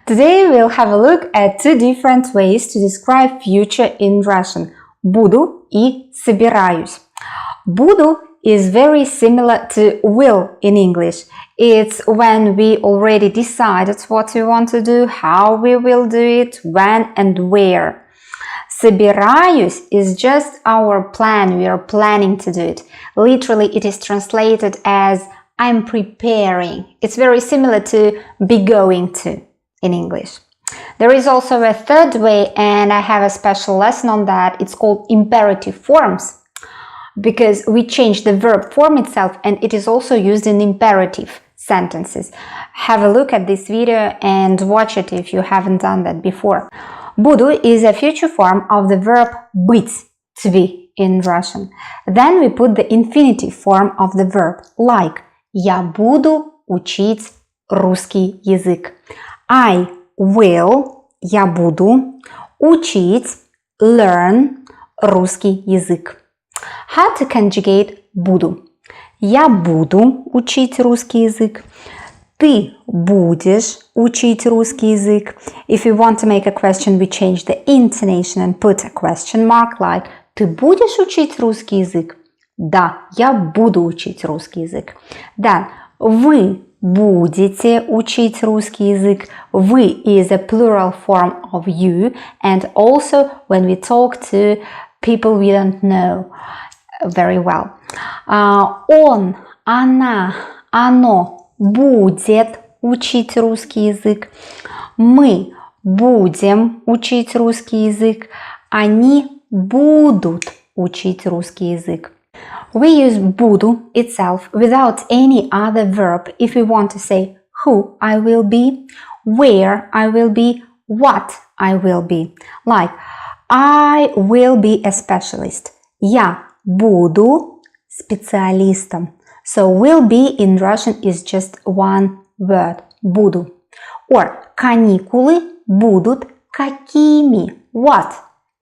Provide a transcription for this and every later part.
Today we'll have a look at two different ways to describe future in Russian. Буду и собираюсь. Буду is very similar to will in English. It's when we already decided what we want to do, how we will do it, when and where. Собираюсь is just our plan, we are planning to do it. Literally, it is translated as I'm preparing. It's very similar to be going to in English. There is also a third way, and I have a special lesson on that. It's called imperative forms, because we change the verb form itself and it is also used in imperative sentences. Have a look at this video and watch it if you haven't done that before. Буду is a future form of the verb быть, to be in Russian. Then we put the infinitive form of the verb, like я буду учить русский язык. I will, я буду, учить, learn, русский язык. How to conjugate буду? Я буду учить русский язык. Ты будешь учить русский язык. If you want to make a question, we change the intonation and put a question mark like ты будешь учить русский язык? Да, я буду учить русский язык. Then, вы будете учить русский язык. Вы is a plural form of you, and also when we talk to people we don't know very well. Он, она, оно будет учить русский язык. Мы будем учить русский язык. Они будут учить русский язык. We use буду itself without any other verb if we want to say who I will be, where I will be, what I will be. Like, I will be a specialist. Я буду специалистом. So will be in Russian is just one word. Буду. Or каникулы будут какими? What?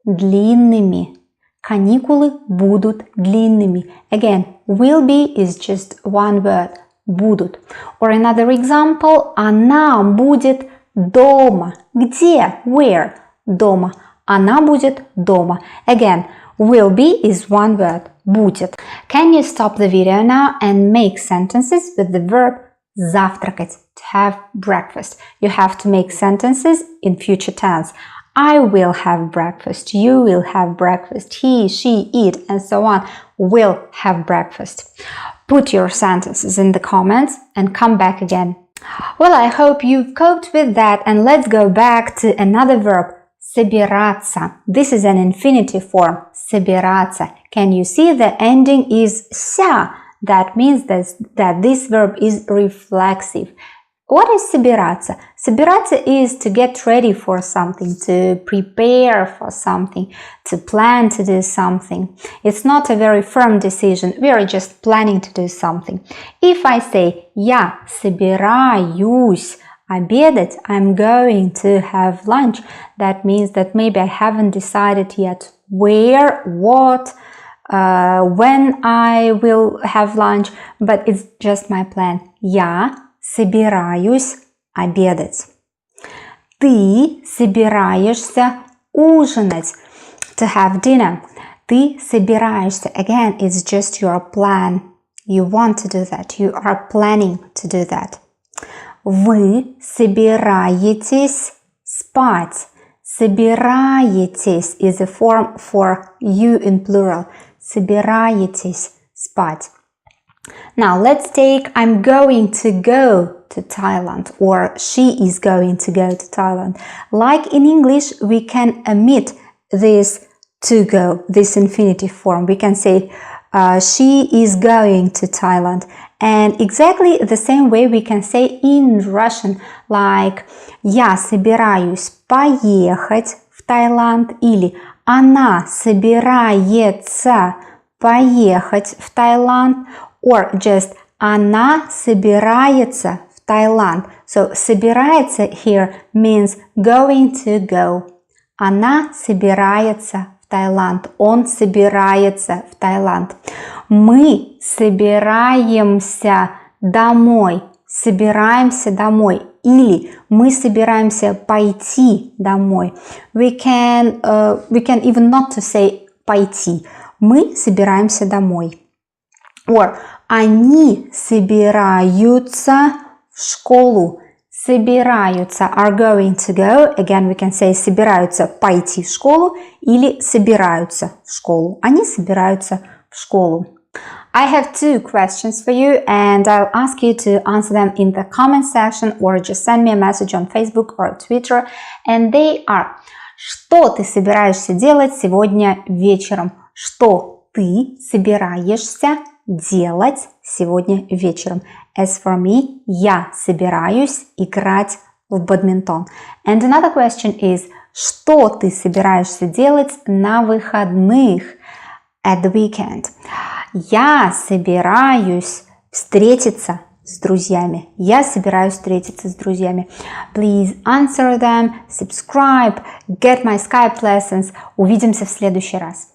Длинными. Каникулы будут длинными. Again, will be is just one word. Будут. Or another example. Она будет дома. Где? Where? Дома. Она будет дома. Again, will be is one word. Будет. Can you stop the video now and make sentences with the verb завтракать, to have breakfast? You have to make sentences in future tense. I will have breakfast, you will have breakfast, he, she, it, and so on will have breakfast. Put your sentences in the comments and come back again. Well, I hope you've coped with that, and let's go back to another verb. Собираться. This is an infinitive form. Собираться. Can you see the ending is ся? That means that this verb is reflexive. What is собираться? Собираться is to get ready for something, to prepare for something, to plan to do something. It's not a very firm decision. We are just planning to do something. If I say я собираюсь обедать, I'm going to have lunch. That means that maybe I haven't decided yet where, what, when I will have lunch, but it's just my plan. Я собираюсь обедать. Ты собираешься ужинать, to have dinner. Ты собираешься, again, it's just your plan. You want to do that. You are planning to do that. Вы собираетесь спать. Собираетесь is a form for you in plural. Собираетесь спать. Now let's take I'm going to go to Thailand, or she is going to go to Thailand. Like in English, we can omit this to go, this infinitive form. We can say she is going to Thailand. And exactly the same way we can say in Russian, like я собираюсь поехать в Таиланд, или она собирается поехать в Таиланд, or just она собирается в Таиланд. So собирается here means going to go. Она собирается в Таиланд. Он собирается в Таиланд. Мы собираемся домой. Собираемся домой Или мы собираемся пойти домой. We can even not to say пойти. Мы собираемся домой. Or они собираются в школу. Собираются are going to go. Again, we can say собираются пойти в школу или собираются в школу. Они собираются в школу. I have two questions for you and I'll ask you to answer them in the comment section or just send me a message on Facebook or Twitter. And they are: что ты собираешься делать сегодня вечером? Что ты собираешься делать сегодня вечером? As for me, я собираюсь играть в бадминтон. And another question is: что ты собираешься делать на выходных? At the weekend. Я собираюсь встретиться с друзьями. Я собираюсь встретиться с друзьями. Please answer them, subscribe, get my Skype lessons. Увидимся в следующий раз.